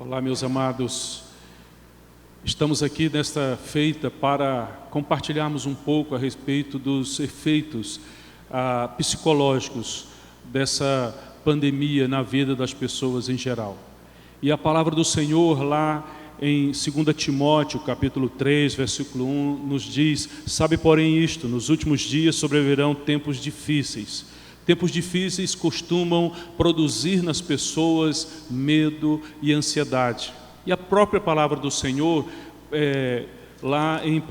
Olá, meus amados. Estamos aqui nesta feita para compartilharmos um pouco a respeito dos efeitos psicológicos dessa pandemia na vida das pessoas em geral. E a palavra do Senhor lá em 2 Timóteo, capítulo 3, versículo 1, nos diz: sabe, porém, isto, nos últimos dias sobrevirão tempos difíceis. Tempos difíceis costumam produzir nas pessoas medo e ansiedade. E a própria palavra do Senhor, lá em 1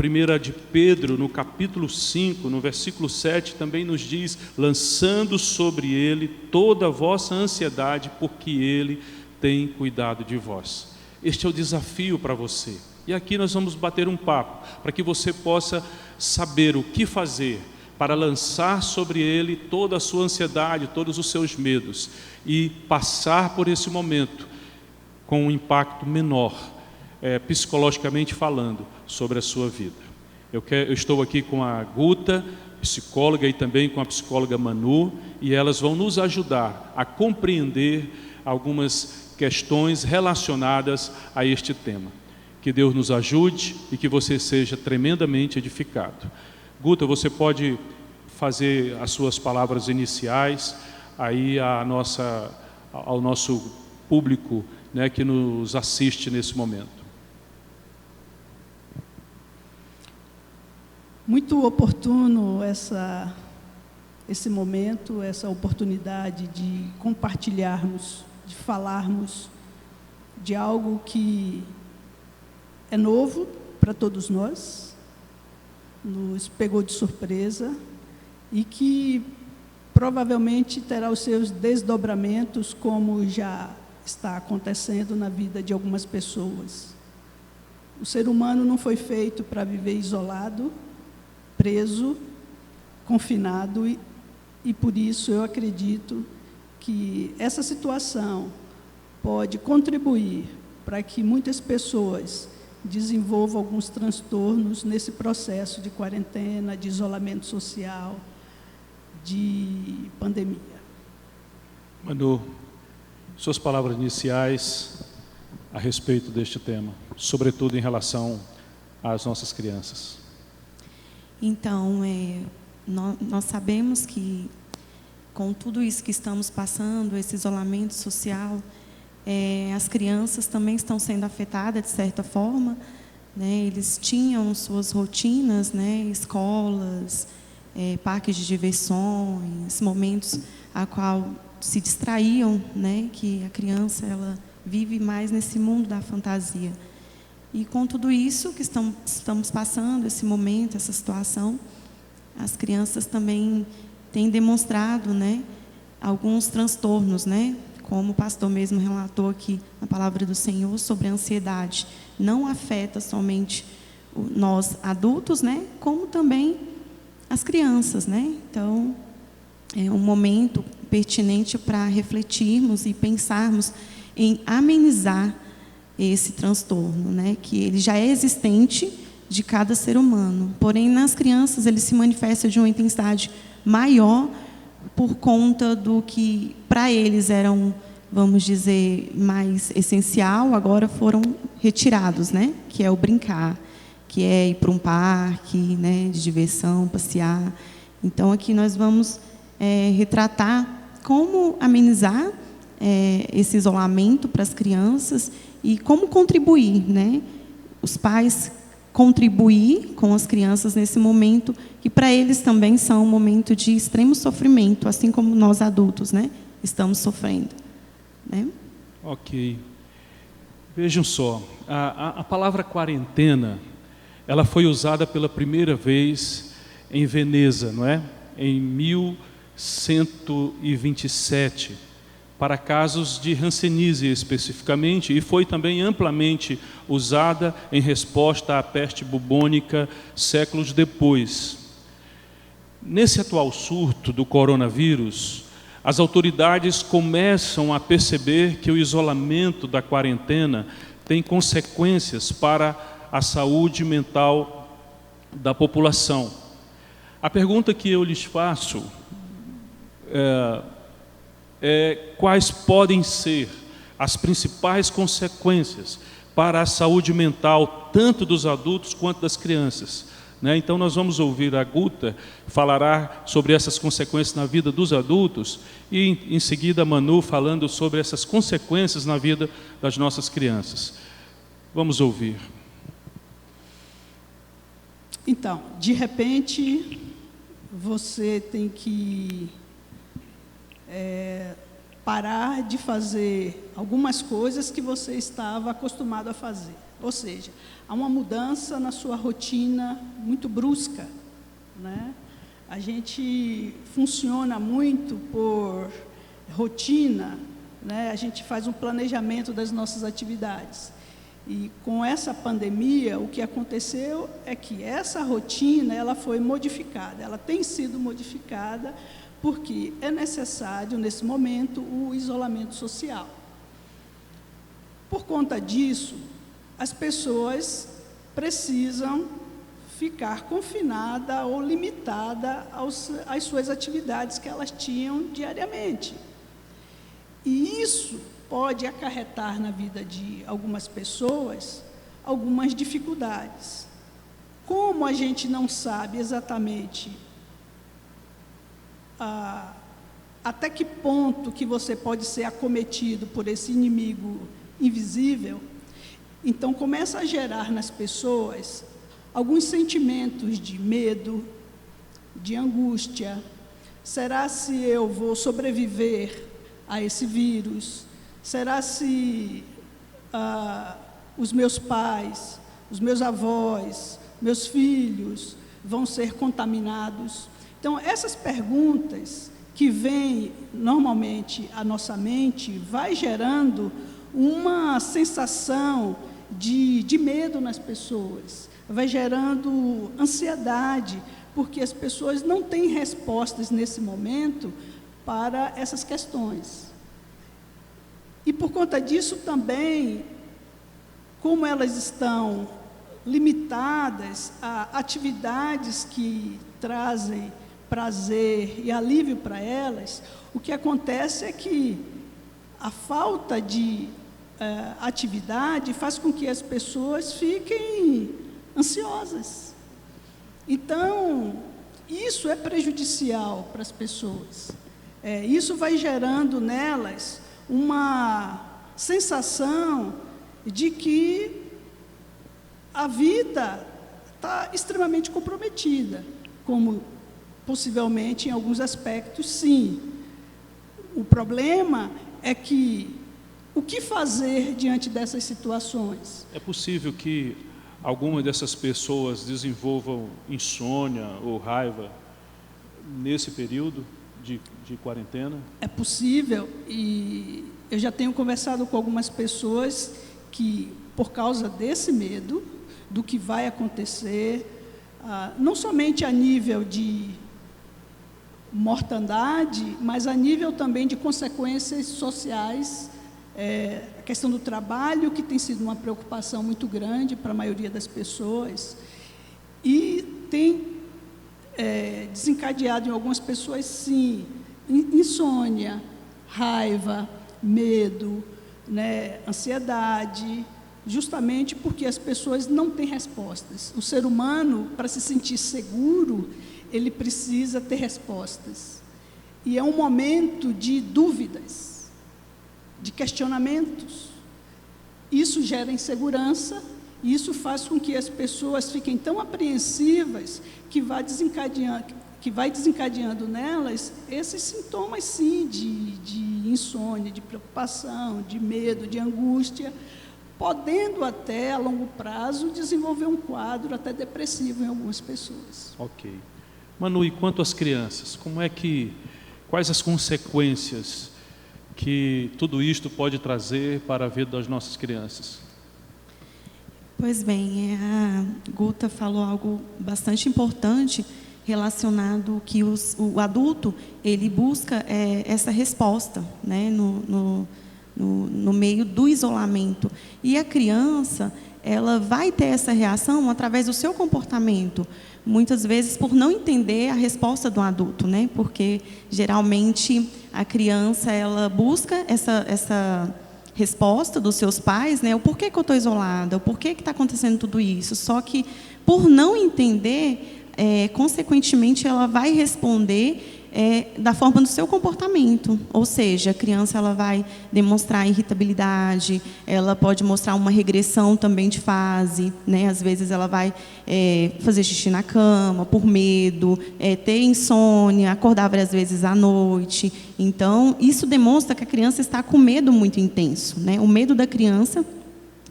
de Pedro, no capítulo 5, no versículo 7, também nos diz: lançando sobre ele toda a vossa ansiedade, porque ele tem cuidado de vós. Este é o desafio para você. E aqui nós vamos bater um papo, para que você possa saber o que fazer para lançar sobre ele toda a sua ansiedade, todos os seus medos, e passar por esse momento com um impacto menor, psicologicamente falando, sobre a sua vida. Eu estou aqui com a Guta, psicóloga, e também com a psicóloga Manu, e elas vão nos ajudar a compreender algumas questões relacionadas a este tema. Que Deus nos ajude e que você seja tremendamente edificado. Guta, você pode fazer as suas palavras iniciais aí ao nosso público, né, que nos assiste nesse momento. Muito oportuno esse momento, essa oportunidade de compartilharmos, de falarmos de algo que é novo para todos nós, nos pegou de surpresa e que provavelmente terá os seus desdobramentos, como já está acontecendo na vida de algumas pessoas. O ser humano não foi feito para viver isolado, preso, confinado, e por isso eu acredito que essa situação pode contribuir para que muitas pessoas desenvolvam alguns transtornos nesse processo de quarentena, de isolamento social, de pandemia. Manu, suas palavras iniciais a respeito deste tema, sobretudo em relação às nossas crianças. Então, nós sabemos que com tudo isso que estamos passando, esse isolamento social, as crianças também estão sendo afetadas de certa forma, né? Eles tinham suas rotinas, né? Escolas, parques de diversões, momentos a qual se distraíam, né? Que a criança ela vive mais nesse mundo da fantasia. E com tudo isso que estamos passando, esse momento, essa situação, as crianças também têm demonstrado, né? Alguns transtornos, né? Como o pastor mesmo relatou aqui na palavra do Senhor sobre a ansiedade. Não afeta somente nós adultos, né? Como também as crianças, né? Então, é um momento pertinente para refletirmos e pensarmos em amenizar esse transtorno, né? Que ele já é existente de cada ser humano. Porém, nas crianças, ele se manifesta de uma intensidade maior por conta do que para eles eram, vamos dizer, mais essencial, agora foram retirados, né? Que é o brincar, que é ir para um parque, né? De diversão, passear. Então, aqui nós vamos retratar como amenizar esse isolamento para as crianças e como contribuir, né? Os pais contribuir com as crianças nesse momento, que para eles também são um momento de extremo sofrimento, assim como nós adultos, né, estamos sofrendo, né? Ok. Vejam só, a palavra quarentena, ela foi usada pela primeira vez em Veneza, não é? Em 1127, para casos de hanseníase especificamente, e foi também amplamente usada em resposta à peste bubônica séculos depois. Nesse atual surto do coronavírus, as autoridades começam a perceber que o isolamento da quarentena tem consequências para a saúde mental da população. A pergunta que eu lhes faço quais podem ser as principais consequências para a saúde mental, tanto dos adultos quanto das crianças. Então nós vamos ouvir a Guta, falará sobre essas consequências na vida dos adultos, e em seguida a Manu falando sobre essas consequências na vida das nossas crianças. Vamos ouvir. Então, de repente, você tem que parar de fazer algumas coisas que você estava acostumado a fazer. Ou seja, há uma mudança na sua rotina muito brusca, né? A gente funciona muito por rotina, né? A gente faz um planejamento das nossas atividades. E com essa pandemia, o que aconteceu é que essa rotina ela foi modificada, ela tem sido modificada porque é necessário, nesse momento, o isolamento social. Por conta disso, as pessoas precisam ficar confinada ou limitada às suas atividades que elas tinham diariamente. E isso pode acarretar na vida de algumas pessoas algumas dificuldades. Como a gente não sabe exatamente até que ponto que você pode ser acometido por esse inimigo invisível, então começa a gerar nas pessoas alguns sentimentos de medo, de angústia. Será se eu vou sobreviver a esse vírus? Será se os meus pais, os meus avós, meus filhos vão ser contaminados? Então, essas perguntas que vêm normalmente à nossa mente, vai gerando uma sensação de medo nas pessoas, vai gerando ansiedade, porque as pessoas não têm respostas nesse momento para essas questões. E por conta disso também, como elas estão limitadas a atividades que trazem prazer e alívio para elas, o que acontece é que a falta de atividade faz com que as pessoas fiquem ansiosas. Então, isso é prejudicial para as pessoas. Isso vai gerando nelas uma sensação de que a vida está extremamente comprometida, como possivelmente em alguns aspectos, sim. O problema é que o que fazer diante dessas situações? É possível que algumas dessas pessoas desenvolvam insônia ou raiva nesse período de quarentena? É possível, e eu já tenho conversado com algumas pessoas que, por causa desse medo, do que vai acontecer, não somente a nível de mortandade, mas a nível também de consequências sociais, a questão do trabalho, que tem sido uma preocupação muito grande para a maioria das pessoas, e tem desencadeado em algumas pessoas, sim, insônia, raiva, medo, né, ansiedade, justamente porque as pessoas não têm respostas. O ser humano, para se sentir seguro, ele precisa ter respostas. E é um momento de dúvidas, de questionamentos. Isso gera insegurança, e isso faz com que as pessoas fiquem tão apreensivas que vai desencadeando nelas esses sintomas, sim, de insônia, de preocupação, de medo, de angústia, podendo até, a longo prazo, desenvolver um quadro até depressivo em algumas pessoas. Ok. Manu, e quanto às crianças, quais as consequências que tudo isto pode trazer para a vida das nossas crianças? Pois bem, a Guta falou algo bastante importante relacionado que o adulto, ele busca essa resposta, né, no meio do isolamento. E a criança, ela vai ter essa reação através do seu comportamento, muitas vezes por não entender a resposta do adulto, né? Porque geralmente a criança ela busca resposta dos seus pais, né? O porquê que eu estou isolada, o porquê que está acontecendo tudo isso. Só que, por não entender, consequentemente, ela vai responder da forma do seu comportamento. Ou seja, a criança ela vai demonstrar irritabilidade, ela pode mostrar uma regressão também de fase, né? Às vezes ela vai fazer xixi na cama por medo, ter insônia, acordar várias vezes à noite. Então, isso demonstra que a criança está com medo muito intenso, né? O medo da criança,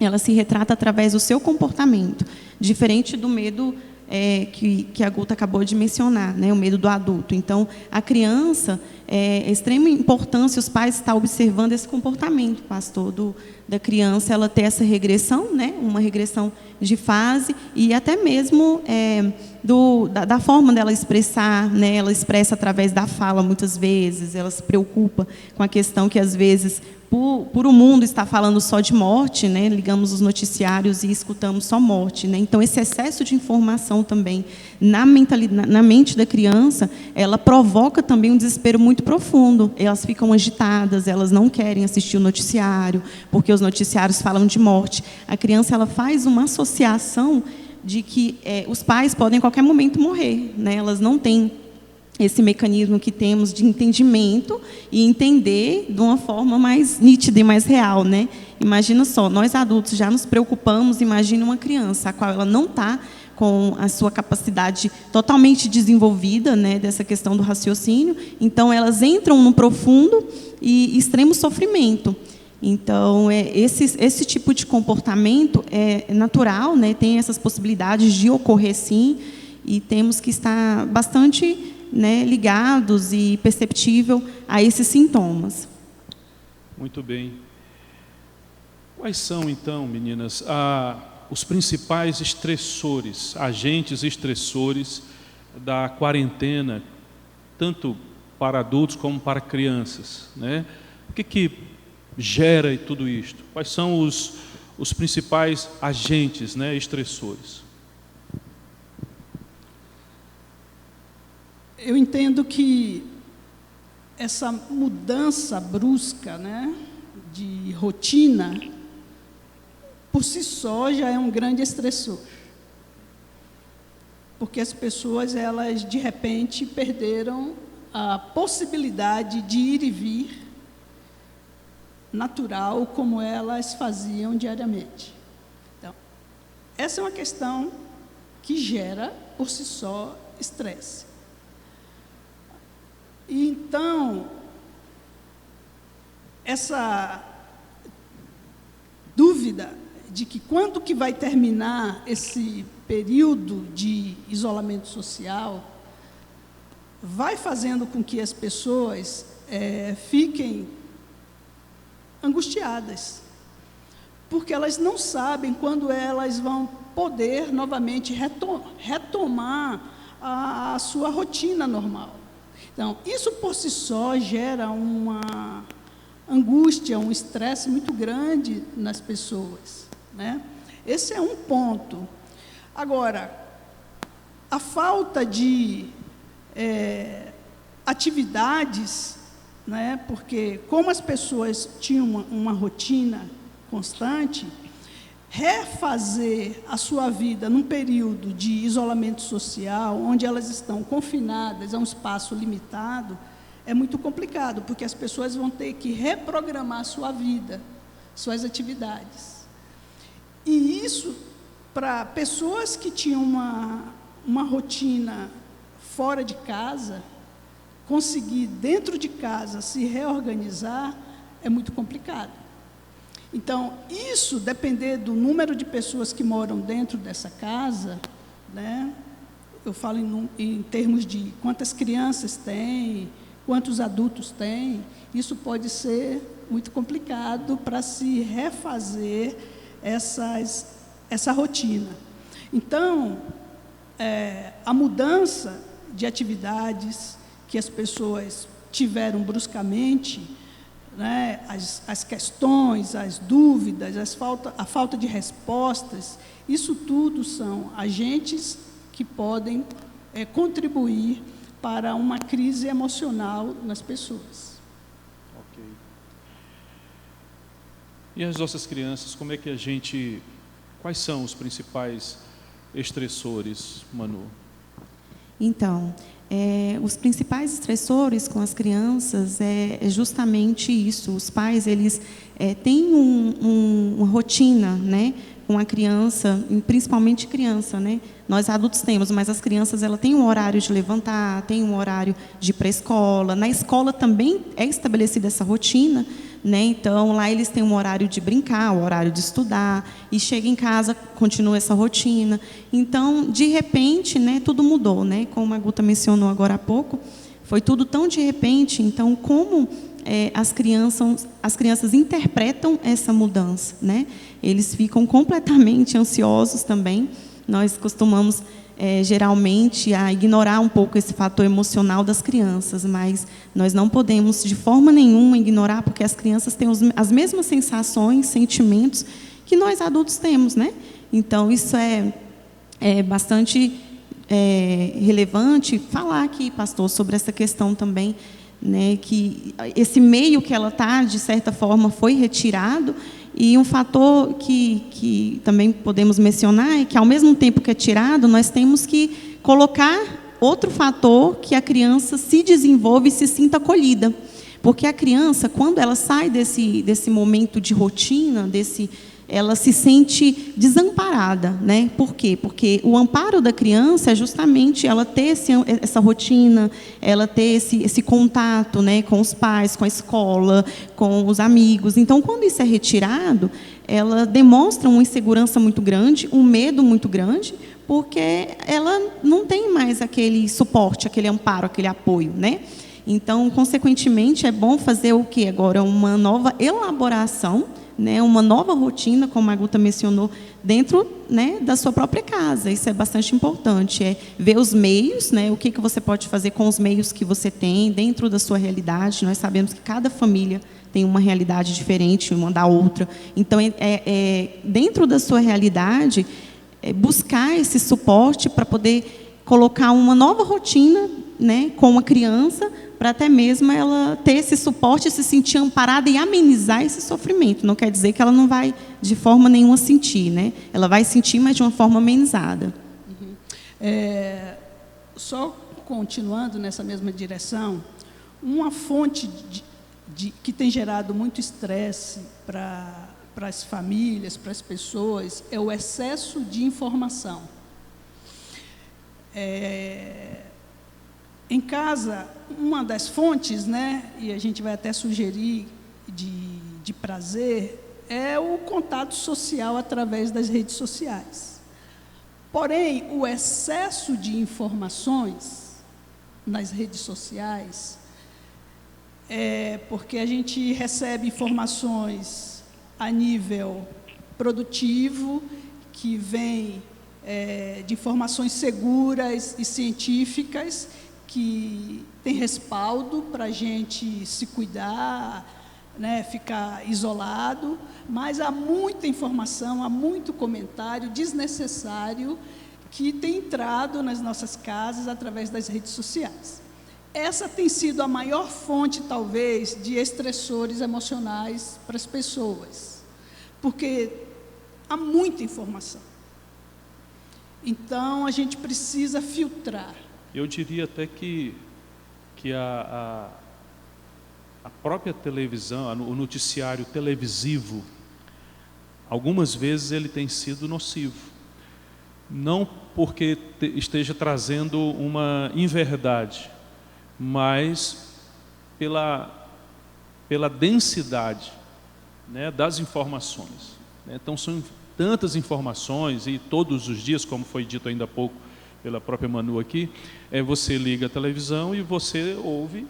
ela se retrata através do seu comportamento, diferente do medo que a Guta acabou de mencionar, né? O medo do adulto. Então, a criança, é extrema importância os pais estar observando esse comportamento, pastor, da criança, ela ter essa regressão, né? Uma regressão de fase, e até mesmo da forma dela expressar, né? Ela expressa através da fala, muitas vezes, ela se preocupa com a questão que, às vezes, por o mundo estar falando só de morte, né? Ligamos os noticiários e escutamos só morte, né? Então, esse excesso de informação também na mente da criança, ela provoca também um desespero muito profundo. Elas ficam agitadas, elas não querem assistir o noticiário, porque os noticiários falam de morte. A criança ela faz uma associação de que os pais podem em qualquer momento morrer, né? Elas não têm esse mecanismo que temos de entendimento e entender de uma forma mais nítida e mais real, né? Imagina só, nós adultos já nos preocupamos, imagina uma criança, a qual ela não está com a sua capacidade totalmente desenvolvida, né, dessa questão do raciocínio, então elas entram no profundo e extremo sofrimento. Então, esse tipo de comportamento é natural, né, tem essas possibilidades de ocorrer sim, e temos que estar bastante, né, ligados e perceptível a esses sintomas. Muito bem. Quais são, então, meninas, os principais estressores, agentes estressores da quarentena, tanto para adultos como para crianças, né? O que gera tudo isto? Quais são os principais agentes, né, estressores? Eu entendo que essa mudança brusca, né, de rotina, por si só já é um grande estressor. Porque as pessoas, elas de repente perderam a possibilidade de ir e vir natural como elas faziam diariamente. Então, essa é uma questão que gera por si só estresse. E então, essa dúvida de que quando que vai terminar esse período de isolamento social, vai fazendo com que as pessoas fiquem angustiadas, porque elas não sabem quando elas vão poder novamente retomar a sua rotina normal. Então, isso por si só gera uma angústia, um estresse muito grande nas pessoas, né? Esse é um ponto. Agora, a falta de atividades, né? Porque como as pessoas tinham uma rotina constante, refazer a sua vida num período de isolamento social, onde elas estão confinadas a um espaço limitado, é muito complicado, porque as pessoas vão ter que reprogramar a sua vida, suas atividades. E isso, para pessoas que tinham uma rotina fora de casa, conseguir dentro de casa se reorganizar é muito complicado. Então, isso, depender do número de pessoas que moram dentro dessa casa, né? Eu falo em termos de quantas crianças tem, quantos adultos tem, isso pode ser muito complicado para se refazer essa rotina. Então, a mudança de atividades que as pessoas tiveram bruscamente, né, as questões, as dúvidas, a falta de respostas, isso tudo são agentes que podem contribuir para uma crise emocional nas pessoas. Ok. E as nossas crianças, como é que quais são os principais estressores, Manu? Então, os principais estressores com as crianças é justamente isso. Os pais, eles têm uma rotina, né, com a criança, principalmente criança, né? Nós adultos temos, mas as crianças, ela tem um horário de levantar, tem um horário de ir para a escola. Na escola também é estabelecida essa rotina, né? Então, lá eles têm um horário de brincar, um horário de estudar, e chega em casa, continua essa rotina. Então, de repente, né, tudo mudou, né? Como a Guta mencionou agora há pouco, foi tudo tão de repente. Então, como as crianças interpretam essa mudança, né? Eles ficam completamente ansiosos também. Nós costumamos geralmente a ignorar um pouco esse fator emocional das crianças, mas nós não podemos de forma nenhuma ignorar, porque as crianças têm as mesmas sensações, sentimentos que nós adultos temos, né? Então, isso é bastante relevante falar aqui, pastor, sobre essa questão também, né, que esse meio que ela está, de certa forma, foi retirado. E um fator que também podemos mencionar é que, ao mesmo tempo que é tirado, nós temos que colocar outro fator, que a criança se desenvolve e se sinta acolhida. Porque a criança, quando ela sai desse momento de rotina, ela se sente desamparada, né? Por quê? Porque o amparo da criança é justamente ela ter essa rotina, ela ter esse contato, né, com os pais, com a escola, com os amigos. Então, quando isso é retirado, ela demonstra uma insegurança muito grande, um medo muito grande, porque ela não tem mais aquele suporte, aquele amparo, aquele apoio, né? Então, consequentemente, é bom fazer o quê? Agora, uma nova elaboração, né, uma nova rotina, como a Guta mencionou, dentro, né, da sua própria casa. Isso é bastante importante, ver os meios, né, o que você pode fazer com os meios que você tem, dentro da sua realidade. Nós sabemos que cada família tem uma realidade diferente uma da outra. Então, dentro da sua realidade, buscar esse suporte para poder colocar uma nova rotina, né, com a criança, para até mesmo ela ter esse suporte, se sentir amparada e amenizar esse sofrimento. Não quer dizer que ela não vai, de forma nenhuma, sentir, né? Ela vai sentir, mas de uma forma amenizada. Só continuando nessa mesma direção, uma fonte que tem gerado muito estresse para as famílias, para as pessoas, é o excesso de informação. Em casa, uma das fontes, né, e a gente vai até sugerir de prazer, é o contato social através das redes sociais. Porém, o excesso de informações nas redes sociais porque a gente recebe informações a nível produtivo, que vem de informações seguras e científicas, que tem respaldo para a gente se cuidar, né, ficar isolado, mas há muita informação, há muito comentário desnecessário que tem entrado nas nossas casas através das redes sociais. Essa tem sido a maior fonte, talvez, de estressores emocionais para as pessoas, porque há muita informação. Então, a gente precisa filtrar. Eu diria até que a própria televisão, o noticiário televisivo, algumas vezes ele tem sido nocivo. Não porque esteja trazendo uma inverdade, mas pela densidade, né, das informações. Então, são tantas informações, e todos os dias, como foi dito ainda há pouco pela própria Manu aqui, você liga a televisão e você ouve,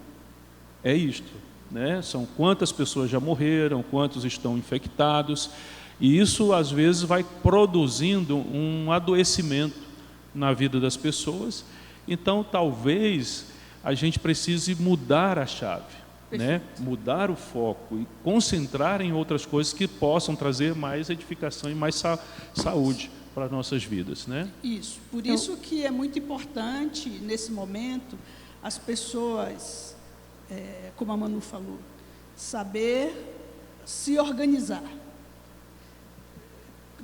isto, né? São quantas pessoas já morreram, quantos estão infectados, e isso às vezes vai produzindo um adoecimento na vida das pessoas. Então, talvez a gente precise mudar a chave, né? Mudar o foco e concentrar em outras coisas que possam trazer mais edificação e mais saúde para as nossas vidas, né? Isso. Por isso que é muito importante, nesse momento, as pessoas, como a Manu falou, saber se organizar.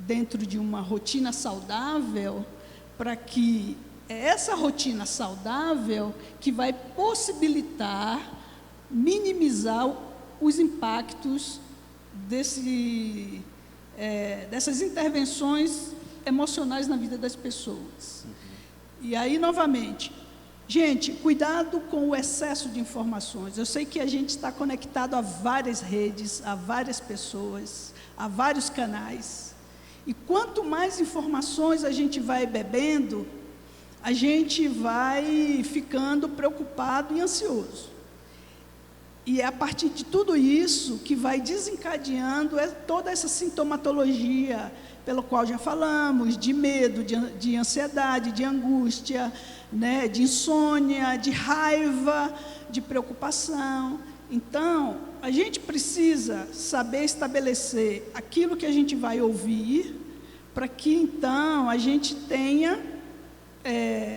dentro de uma rotina saudável, para que essa rotina saudável que vai possibilitar minimizar os impactos dessas intervenções emocionais na vida das pessoas. E aí, novamente, gente, cuidado com o excesso de informações. Eu sei que a gente está conectado a várias redes, a várias pessoas, a vários canais. E quanto mais informações a gente vai bebendo, a gente vai ficando preocupado e ansioso. E é a partir de tudo isso que vai desencadeando toda essa sintomatologia, pelo qual já falamos, de medo, de ansiedade, de angústia, né, de insônia, de raiva, de preocupação. Então, a gente precisa saber estabelecer aquilo que a gente vai ouvir, para que então a gente tenha,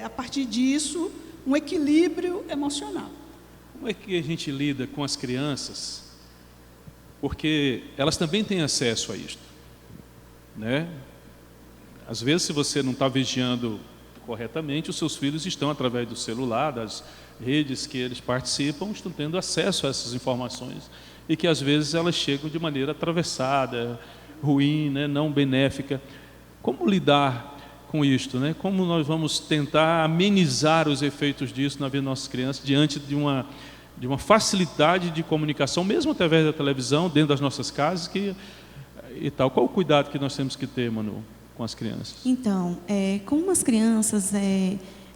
a partir disso, um equilíbrio emocional. Como é que a gente lida com as crianças? Porque elas também têm acesso a isto, né? Às vezes, se você não está vigiando corretamente, os seus filhos estão, através do celular, das redes que eles participam, estão tendo acesso a essas informações e que às vezes elas chegam de maneira atravessada, ruim, né? Não benéfica. Como lidar com isto, né? Como nós vamos tentar amenizar os efeitos disso na vida das nossas crianças diante de uma facilidade de comunicação, mesmo através da televisão, dentro das nossas casas e tal. Qual o cuidado que nós temos que ter, Manu, com as crianças? Então, como as crianças,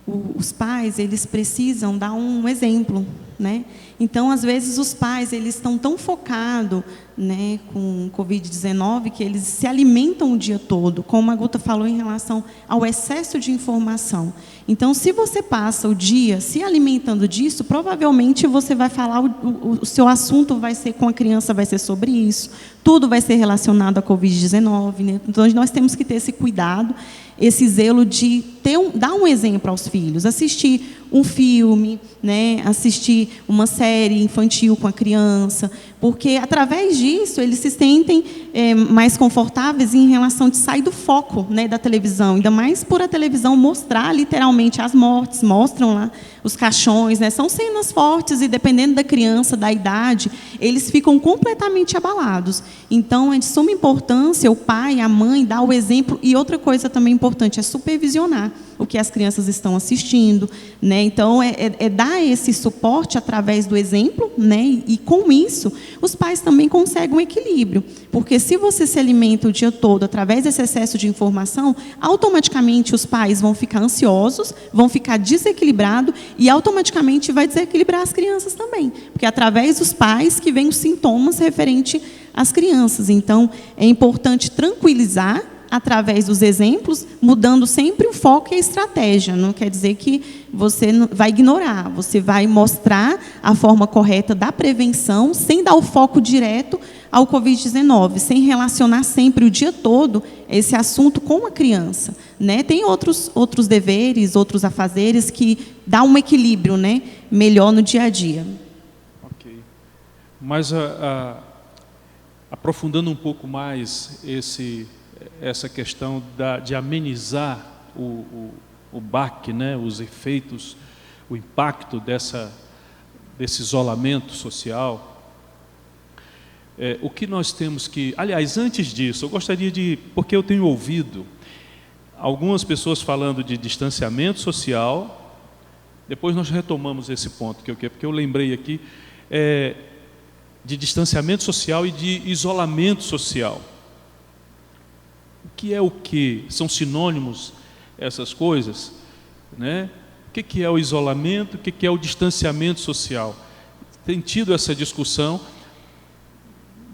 os pais, eles precisam dar um exemplo, né? Então, às vezes, os pais, eles estão tão focados, né, com o Covid-19, que eles se alimentam o dia todo, como a Guta falou em relação ao excesso de informação. Então, se você passa o dia se alimentando disso, provavelmente você vai falar, o seu assunto vai ser com a criança, vai ser sobre isso, tudo vai ser relacionado à Covid-19, né? Então, nós temos que ter esse cuidado, esse zelo de dar um exemplo aos filhos, assistir um filme, né, assistir uma série infantil com a criança, porque através disso eles se sentem mais confortáveis em relação de sair do foco, né, da televisão, ainda mais por a televisão mostrar literalmente as mortes, mostram lá os caixões, né, são cenas fortes e dependendo da criança, da idade, eles ficam completamente abalados. Então é de suma importância o pai, a mãe dar o exemplo, e outra coisa também importante é supervisionar o que as crianças estão assistindo, né? Então é dar esse suporte através do exemplo, né? E com isso os pais também conseguem um equilíbrio, porque se você se alimenta o dia todo através desse excesso de informação, automaticamente os pais vão ficar ansiosos, vão ficar desequilibrados e automaticamente vai desequilibrar as crianças também, porque é através dos pais que vem os sintomas referentes às crianças. Então é importante tranquilizar através dos exemplos, mudando sempre o foco e a estratégia. Não quer dizer que você vai ignorar, você vai mostrar a forma correta da prevenção, sem dar o foco direto ao Covid-19, sem relacionar sempre o dia todo esse assunto com a criança, né? Tem outros deveres, outros afazeres que dá um equilíbrio, né, melhor no dia a dia. Ok. Mas aprofundando um pouco mais essa questão de amenizar o baque, né, os efeitos, o impacto desse isolamento social, o que nós temos que... Aliás, antes disso, eu gostaria porque eu tenho ouvido algumas pessoas falando de distanciamento social, depois nós retomamos esse ponto, porque eu lembrei aqui, de distanciamento social e de isolamento social. O que é o quê? São sinônimos essas coisas, né? O que é o isolamento? O que é o distanciamento social? Tem tido essa discussão.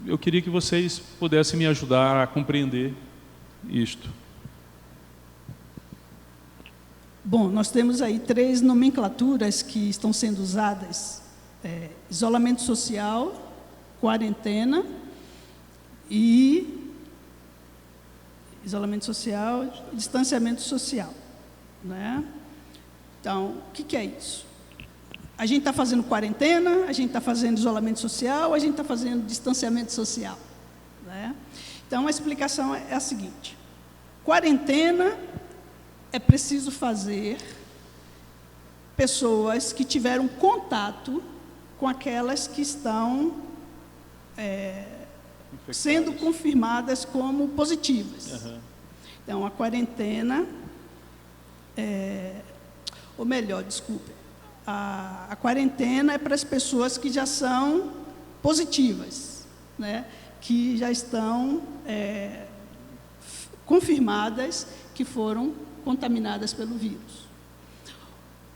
Eu queria que vocês pudessem me ajudar a compreender isto. Bom, nós temos aí 3 nomenclaturas que estão sendo usadas: isolamento social, quarentena e isolamento social, distanciamento social, né? Então, o que é isso? A gente está fazendo quarentena, a gente está fazendo isolamento social, a gente está fazendo distanciamento social, né? Então, a explicação é a seguinte: Quarentena é preciso fazer pessoas que tiveram contato com aquelas que estão sendo confirmadas como positivas. Uhum. Então, a quarentena, ou melhor, desculpe, a quarentena é para as pessoas que já são positivas, né? Que já estão confirmadas que foram contaminadas pelo vírus.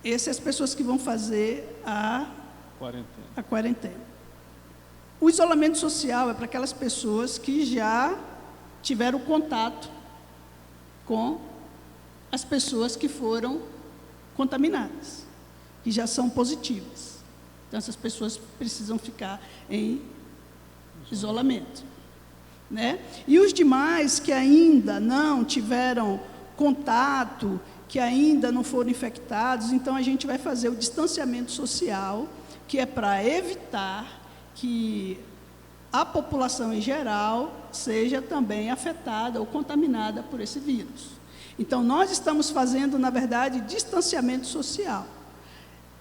Essas pessoas que vão fazer a quarentena. O isolamento social é para aquelas pessoas que já tiveram contato com as pessoas que foram contaminadas, que já são positivas. Então, essas pessoas precisam ficar em isolamento, né? E os demais que ainda não tiveram contato, que ainda não foram infectados, então a gente vai fazer o distanciamento social, que é para evitar que a população em geral seja também afetada ou contaminada por esse vírus. Então, nós estamos fazendo, na verdade, distanciamento social,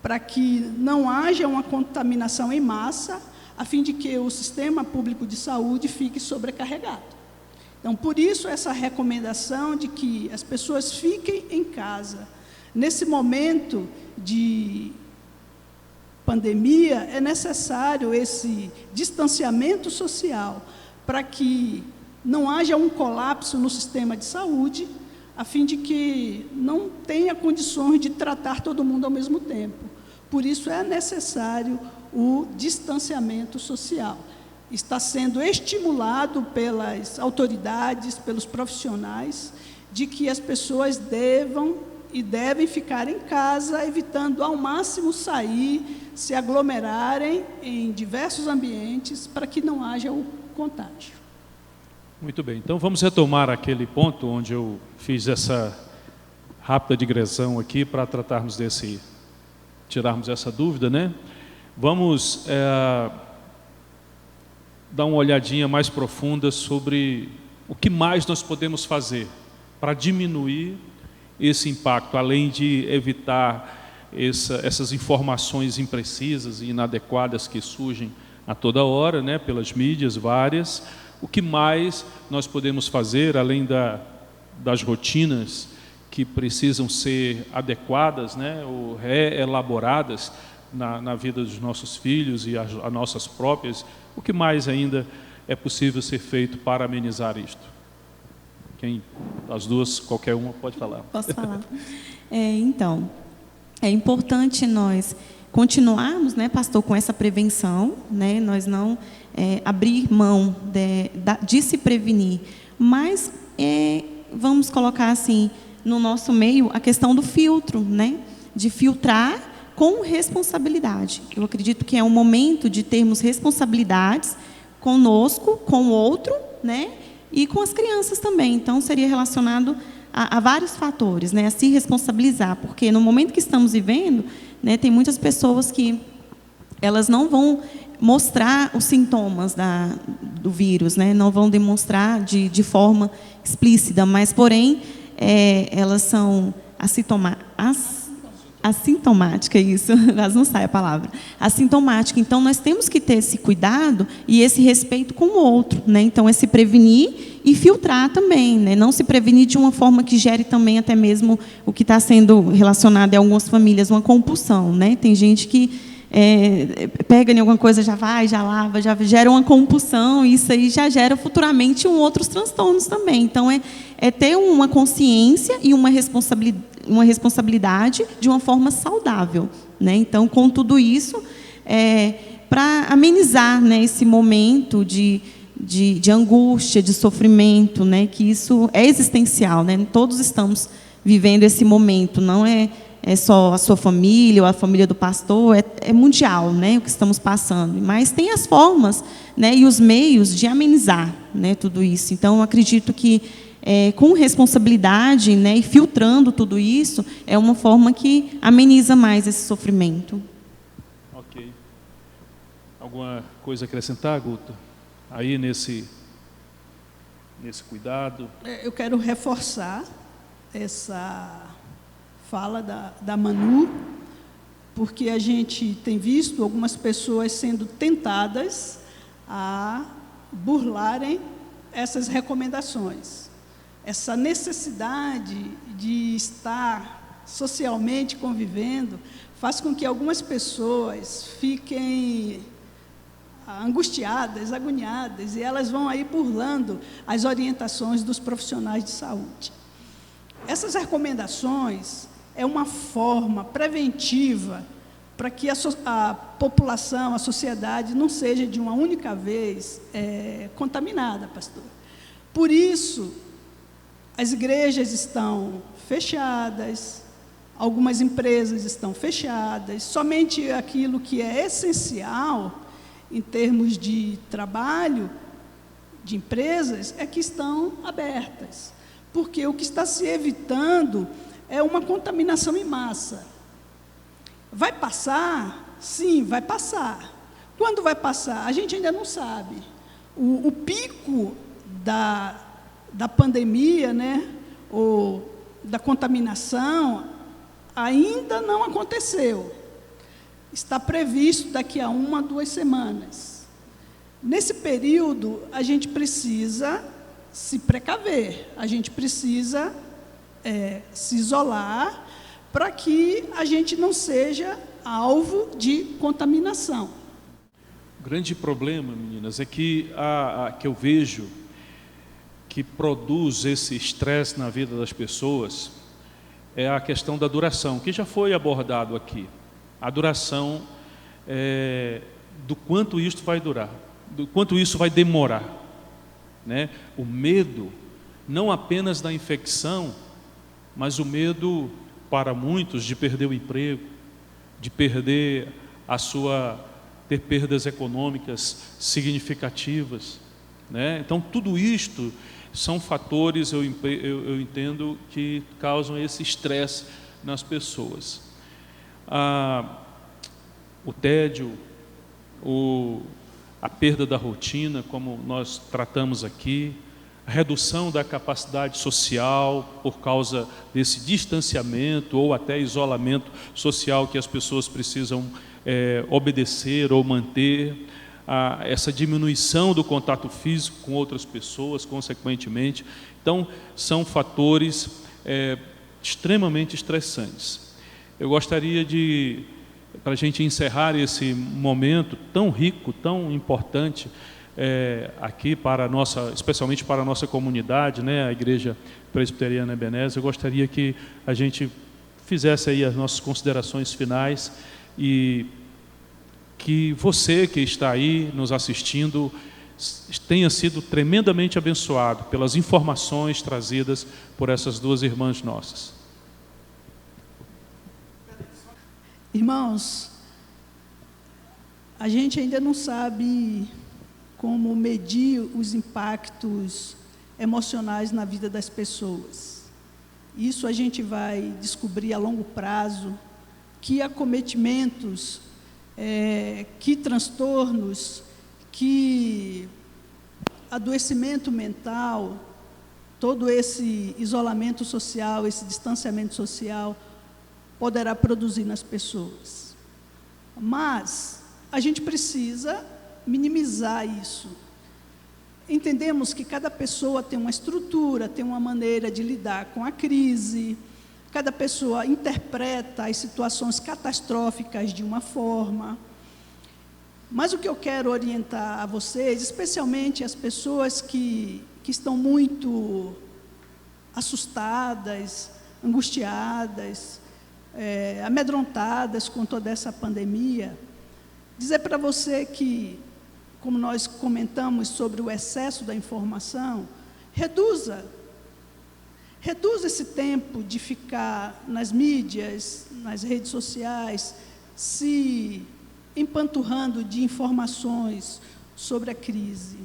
para que não haja uma contaminação em massa, a fim de que o sistema público de saúde fique sobrecarregado. Então, por isso, essa recomendação de que as pessoas fiquem em casa. Nesse momento de pandemia, é necessário esse distanciamento social para que não haja um colapso no sistema de saúde, a fim de que não tenha condições de tratar todo mundo ao mesmo tempo. Por isso é necessário o distanciamento social. Está sendo estimulado pelas autoridades, pelos profissionais, de que as pessoas devem ficar em casa, evitando ao máximo sair, se aglomerarem em diversos ambientes, para que não haja o contágio. Muito bem, então vamos retomar aquele ponto onde eu fiz essa rápida digressão aqui para tirarmos essa dúvida, né? Vamos dar uma olhadinha mais profunda sobre o que mais nós podemos fazer para diminuir esse impacto, além de evitar essas informações imprecisas e inadequadas que surgem a toda hora, né, pelas mídias várias. O que mais nós podemos fazer, além das rotinas que precisam ser adequadas, né, ou reelaboradas na vida dos nossos filhos e as nossas próprias, o que mais ainda é possível ser feito para amenizar isto? As duas, qualquer uma pode falar. Posso falar? Então, é importante nós continuarmos, né, pastor, com essa prevenção, né, nós não abrir mão de se prevenir, mas vamos colocar assim, no nosso meio, a questão do filtro, né, de filtrar com responsabilidade. Eu acredito que é um momento de termos responsabilidades conosco, com o outro, né, e com as crianças também. Então, seria relacionado a vários fatores, né, a se responsabilizar, porque no momento que estamos vivendo, né, tem muitas pessoas que elas não vão mostrar os sintomas do vírus, né, não vão demonstrar de forma explícita, mas, porém, elas são assintomática, isso, mas não sai a palavra, assintomática. Então, nós temos que ter esse cuidado e esse respeito com o outro, né? Então, é se prevenir e filtrar também, né? Não se prevenir de uma forma que gere também até mesmo o que está sendo relacionado em algumas famílias, uma compulsão, né? Tem gente que pega em alguma coisa, já vai, já lava, já gera uma compulsão, e isso aí já gera futuramente outros transtornos também. Então, é ter uma consciência e uma responsabilidade de uma forma saudável, né? Então, com tudo isso, para amenizar, né, esse momento de angústia, de sofrimento, né, que isso é existencial, né? Todos estamos vivendo esse momento, não é só a sua família ou a família do pastor, é mundial, né, o que estamos passando. Mas tem as formas, né, e os meios de amenizar, né, tudo isso. Então, eu acredito que com responsabilidade, né, e filtrando tudo isso, é uma forma que ameniza mais esse sofrimento. Ok. Alguma coisa a acrescentar, Guto? Aí nesse nesse cuidado? Eu quero reforçar essa fala da Manu, porque a gente tem visto algumas pessoas sendo tentadas a burlarem essas recomendações. Essa necessidade de estar socialmente convivendo faz com que algumas pessoas fiquem angustiadas, agoniadas, e elas vão aí burlando as orientações dos profissionais de saúde. Essas recomendações é uma forma preventiva para que a população, a sociedade, não seja de uma única vez contaminada, pastor. Por isso, as igrejas estão fechadas, algumas empresas estão fechadas, somente aquilo que é essencial em termos de trabalho, de empresas, é que estão abertas. Porque o que está se evitando é uma contaminação em massa. Vai passar? Sim, vai passar. Quando vai passar? A gente ainda não sabe. O pico da pandemia, né, ou da contaminação, ainda não aconteceu. Está previsto daqui a 1 a 2 semanas. Nesse período, a gente precisa se precaver, a gente precisa se isolar para que a gente não seja alvo de contaminação. O grande problema, meninas, é que eu vejo que produz esse estresse na vida das pessoas é a questão da duração, que já foi abordado aqui. A duração do quanto isso vai durar, do quanto isso vai demorar, né? O medo, não apenas da infecção, mas o medo para muitos de perder o emprego, de perder ter perdas econômicas significativas, né? Então, tudo isto são fatores, eu entendo, que causam esse estresse nas pessoas. O tédio, a perda da rotina, como nós tratamos aqui, a redução da capacidade social por causa desse distanciamento ou até isolamento social que as pessoas precisam obedecer ou manter, essa diminuição do contato físico com outras pessoas, consequentemente. Então, são fatores extremamente estressantes. Eu gostaria para a gente encerrar esse momento tão rico, tão importante, aqui especialmente para a nossa comunidade, né, a Igreja Presbiteriana Ebenezer, eu gostaria que a gente fizesse aí as nossas considerações finais e que você que está aí nos assistindo tenha sido tremendamente abençoado pelas informações trazidas por essas duas irmãs nossas. Irmãos, a gente ainda não sabe como medir os impactos emocionais na vida das pessoas. Isso a gente vai descobrir a longo prazo, que acometimentos, que transtornos, que adoecimento mental, todo esse isolamento social, esse distanciamento social, poderá produzir nas pessoas. Mas a gente precisa minimizar isso. Entendemos que cada pessoa tem uma estrutura, tem uma maneira de lidar com a crise, cada pessoa interpreta as situações catastróficas de uma forma. Mas o que eu quero orientar a vocês, especialmente as pessoas que estão muito assustadas, angustiadas, amedrontadas com toda essa pandemia, dizer para você que, como nós comentamos sobre o excesso da informação, reduza esse tempo de ficar nas mídias, nas redes sociais, se empanturrando de informações sobre a crise.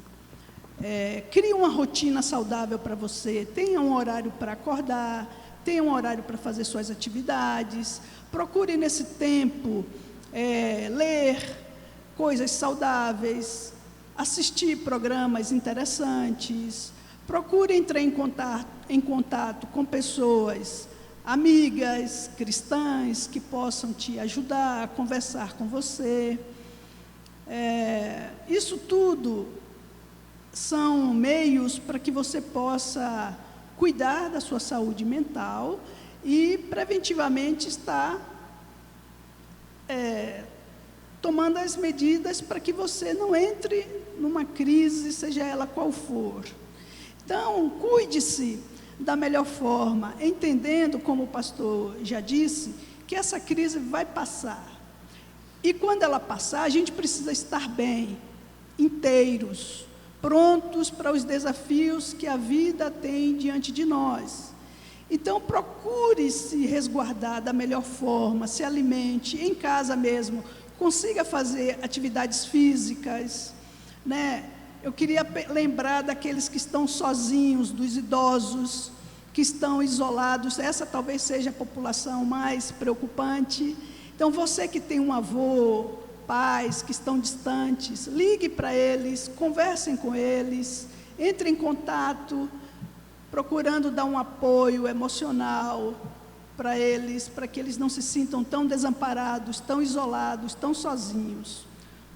Crie uma rotina saudável para você, tenha um horário para acordar, tenha um horário para fazer suas atividades, procure nesse tempo ler coisas saudáveis, assistir programas interessantes, procure entrar em contato com pessoas, amigas, cristãs, que possam te ajudar a conversar com você. Isso tudo são meios para que você possa cuidar da sua saúde mental e preventivamente estar tomando as medidas para que você não entre numa crise, seja ela qual for. Então, cuide-se da melhor forma, entendendo, como o pastor já disse, que essa crise vai passar. E quando ela passar, a gente precisa estar bem, inteiros, prontos para os desafios que a vida tem diante de nós. Então, procure se resguardar da melhor forma, se alimente, em casa mesmo, consiga fazer atividades físicas, né? Eu queria lembrar daqueles que estão sozinhos, dos idosos, que estão isolados. Essa talvez seja a população mais preocupante. Então, você que tem um avô, pais que estão distantes, ligue para eles, conversem com eles, entre em contato, procurando dar um apoio emocional para eles, para que eles não se sintam tão desamparados, tão isolados, tão sozinhos.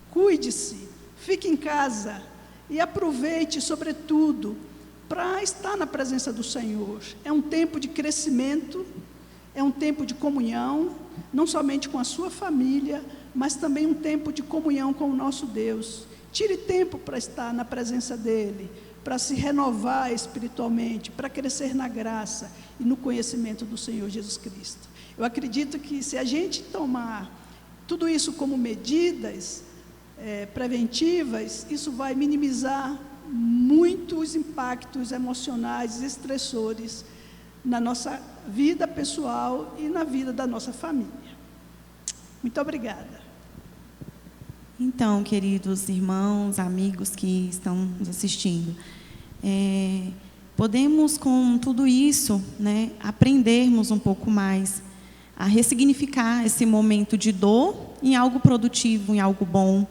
Cuide-se, fique em casa e aproveite, sobretudo, para estar na presença do Senhor. É um tempo de crescimento, é um tempo de comunhão, não somente com a sua família, mas também um tempo de comunhão com o nosso Deus. Tire tempo para estar na presença dEle, para se renovar espiritualmente, para crescer na graça e no conhecimento do Senhor Jesus Cristo. Eu acredito que se a gente tomar tudo isso como medidas preventivas, isso vai minimizar muitos impactos emocionais e estressores na nossa vida pessoal e na vida da nossa família. Muito obrigada. Então, queridos irmãos, amigos que estão nos assistindo, podemos com tudo isso, né, aprendermos um pouco mais a ressignificar esse momento de dor em algo produtivo, em algo bom,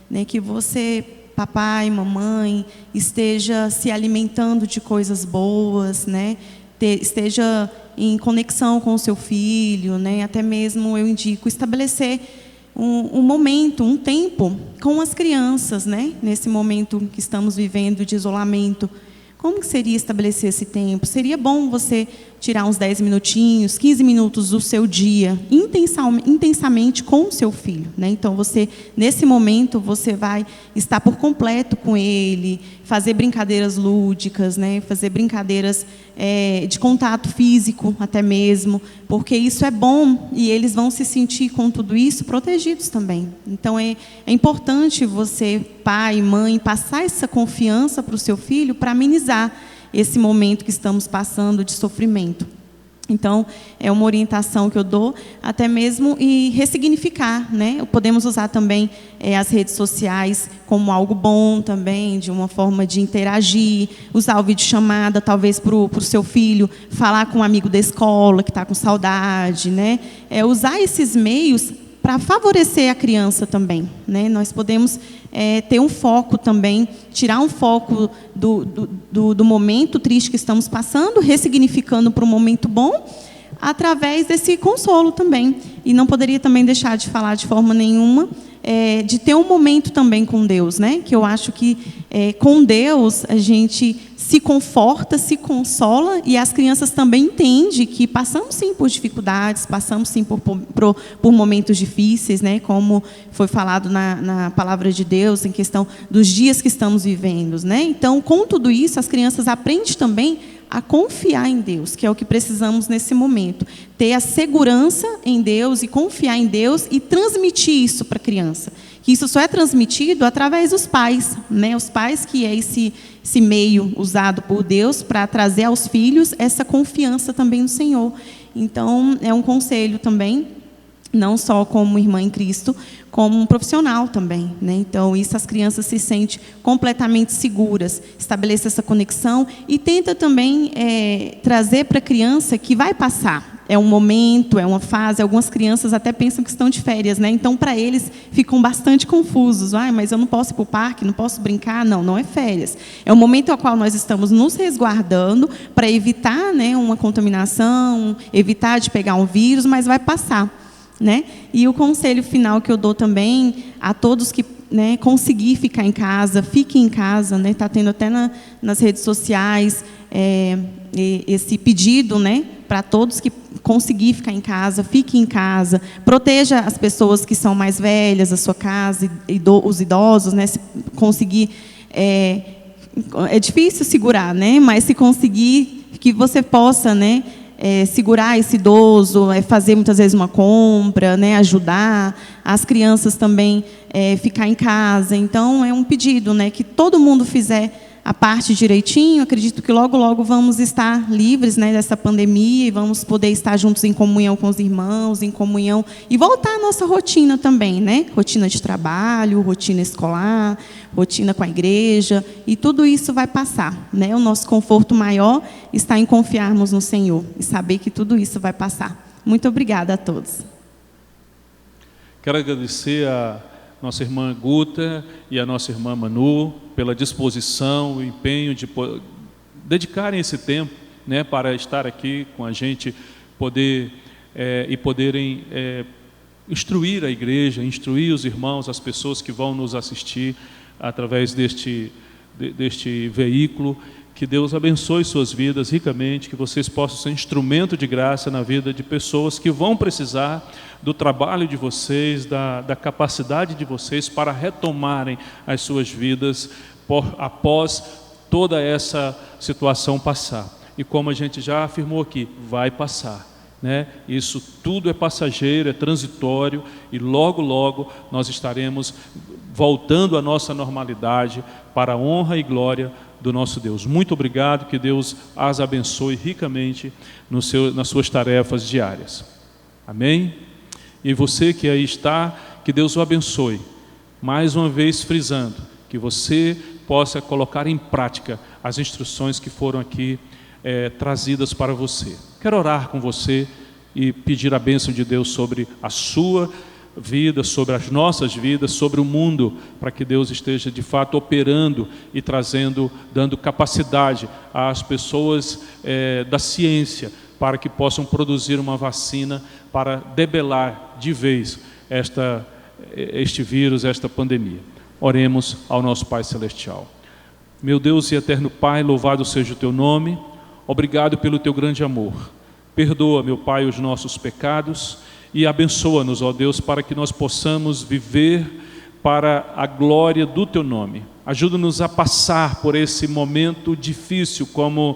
né, que você, papai, mamãe, esteja se alimentando de coisas boas, né, esteja em conexão com o seu filho, né, até mesmo eu indico estabelecer um momento, um tempo com as crianças, né, nesse momento que estamos vivendo de isolamento. Como que seria estabelecer esse tempo? Seria bom você tirar uns 10 minutinhos, 15 minutos do seu dia, intensamente com o seu filho, né? Então, nesse momento, você vai estar por completo com ele, fazer brincadeiras lúdicas, né? Fazer brincadeiras de contato físico até mesmo, porque isso é bom e eles vão se sentir com tudo isso protegidos também. Então, é importante você, pai, mãe, passar essa confiança para o seu filho para amenizar esse momento que estamos passando de sofrimento. Então, é uma orientação que eu dou, até mesmo, e ressignificar, né? Podemos usar também as redes sociais como algo bom também, de uma forma de interagir, usar o videochamada, talvez, para o seu filho, falar com um amigo da escola que está com saudade, né? Usar esses meios para favorecer a criança também, né? Nós podemos ter um foco também, tirar um foco do momento triste que estamos passando, ressignificando para um momento bom, através desse consolo também. E não poderia também deixar de falar de forma nenhuma de ter um momento também com Deus, né? Que eu acho que com Deus a gente se conforta, se consola, e as crianças também entendem que passamos sim por dificuldades, passamos sim por momentos difíceis, né? Como foi falado na palavra de Deus, em questão dos dias que estamos vivendo, né? Então, com tudo isso, as crianças aprendem também a confiar em Deus, que é o que precisamos nesse momento. Ter a segurança em Deus e confiar em Deus e transmitir isso para a criança. Que isso só é transmitido através dos pais, né? Os pais, que é esse meio usado por Deus para trazer aos filhos essa confiança também no Senhor. Então, é um conselho também, não só como irmã em Cristo, como um profissional também, né? Então, isso as crianças se sentem completamente seguras, estabelecer essa conexão e tenta também trazer para a criança que vai passar. é um momento, é uma fase. Algumas crianças até pensam que estão de férias, né? Então, para eles, ficam bastante confusos. Mas eu não posso ir para o parque, não posso brincar. Não, não é férias. É um momento ao qual nós estamos nos resguardando para evitar, né, uma contaminação, evitar de pegar um vírus, mas vai passar, né? E o conselho final que eu dou também a todos que, né, conseguir ficar em casa, fique em casa, né? Está tendo até nas redes sociais esse pedido, né, para todos que conseguir ficar em casa, fique em casa, proteja as pessoas que são mais velhas, a sua casa, os idosos, né? Se conseguir, é difícil segurar, né? Mas se conseguir, que você possa, né, segurar esse idoso, fazer muitas vezes uma compra, né, ajudar as crianças também, ficar em casa. Então é um pedido, né, que todo mundo fizer a parte direitinho. Acredito que logo, logo vamos estar livres, né, dessa pandemia e vamos poder estar juntos em comunhão com os irmãos, em comunhão, e voltar à nossa rotina também, né? Rotina de trabalho, rotina escolar, rotina com a igreja, e tudo isso vai passar, né? O nosso conforto maior está em confiarmos no Senhor e saber que tudo isso vai passar. Muito obrigada a todos. Quero agradecer a nossa irmã Guta e a nossa irmã Manu pela disposição, o empenho de dedicarem esse tempo, né, para estar aqui com a gente, e poderem instruir a igreja, instruir os irmãos, as pessoas que vão nos assistir através deste veículo. Que Deus abençoe suas vidas ricamente, que vocês possam ser instrumento de graça na vida de pessoas que vão precisar do trabalho de vocês, da capacidade de vocês para retomarem as suas vidas após toda essa situação passar. E como a gente já afirmou aqui, vai passar, né? Isso tudo é passageiro, é transitório, e logo, logo nós estaremos voltando à nossa normalidade para a honra e glória do nosso Deus. Muito obrigado, que Deus as abençoe ricamente nas suas tarefas diárias. Amém? E você que aí está, que Deus o abençoe. Mais uma vez frisando, que você possa colocar em prática as instruções que foram aqui trazidas para você. Quero orar com você e pedir a bênção de Deus sobre a sua vida, sobre as nossas vidas, sobre o mundo, para que Deus esteja de fato operando e dando capacidade às pessoas da ciência, para que possam produzir uma vacina para debelar de vez este vírus, esta pandemia. Oremos ao nosso Pai Celestial. Meu Deus e eterno Pai, louvado seja o Teu nome, obrigado pelo Teu grande amor. Perdoa, meu Pai, os nossos pecados e abençoa-nos, ó Deus, para que nós possamos viver para a glória do Teu nome. Ajuda-nos a passar por esse momento difícil, como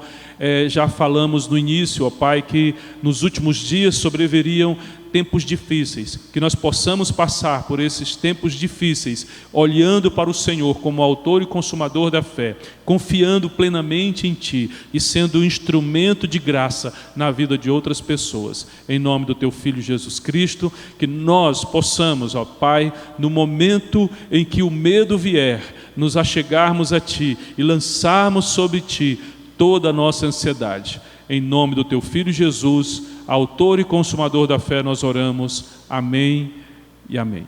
já falamos no início, ó Pai, que nos últimos dias sobreviriam tempos difíceis, que nós possamos passar por esses tempos difíceis, olhando para o Senhor como autor e consumador da fé, confiando plenamente em Ti e sendo um instrumento de graça na vida de outras pessoas. Em nome do Teu Filho Jesus Cristo, que nós possamos, ó Pai, no momento em que o medo vier, nos achegarmos a Ti e lançarmos sobre Ti toda a nossa ansiedade. Em nome do Teu Filho Jesus, autor e consumador da fé, nós oramos. Amém e amém.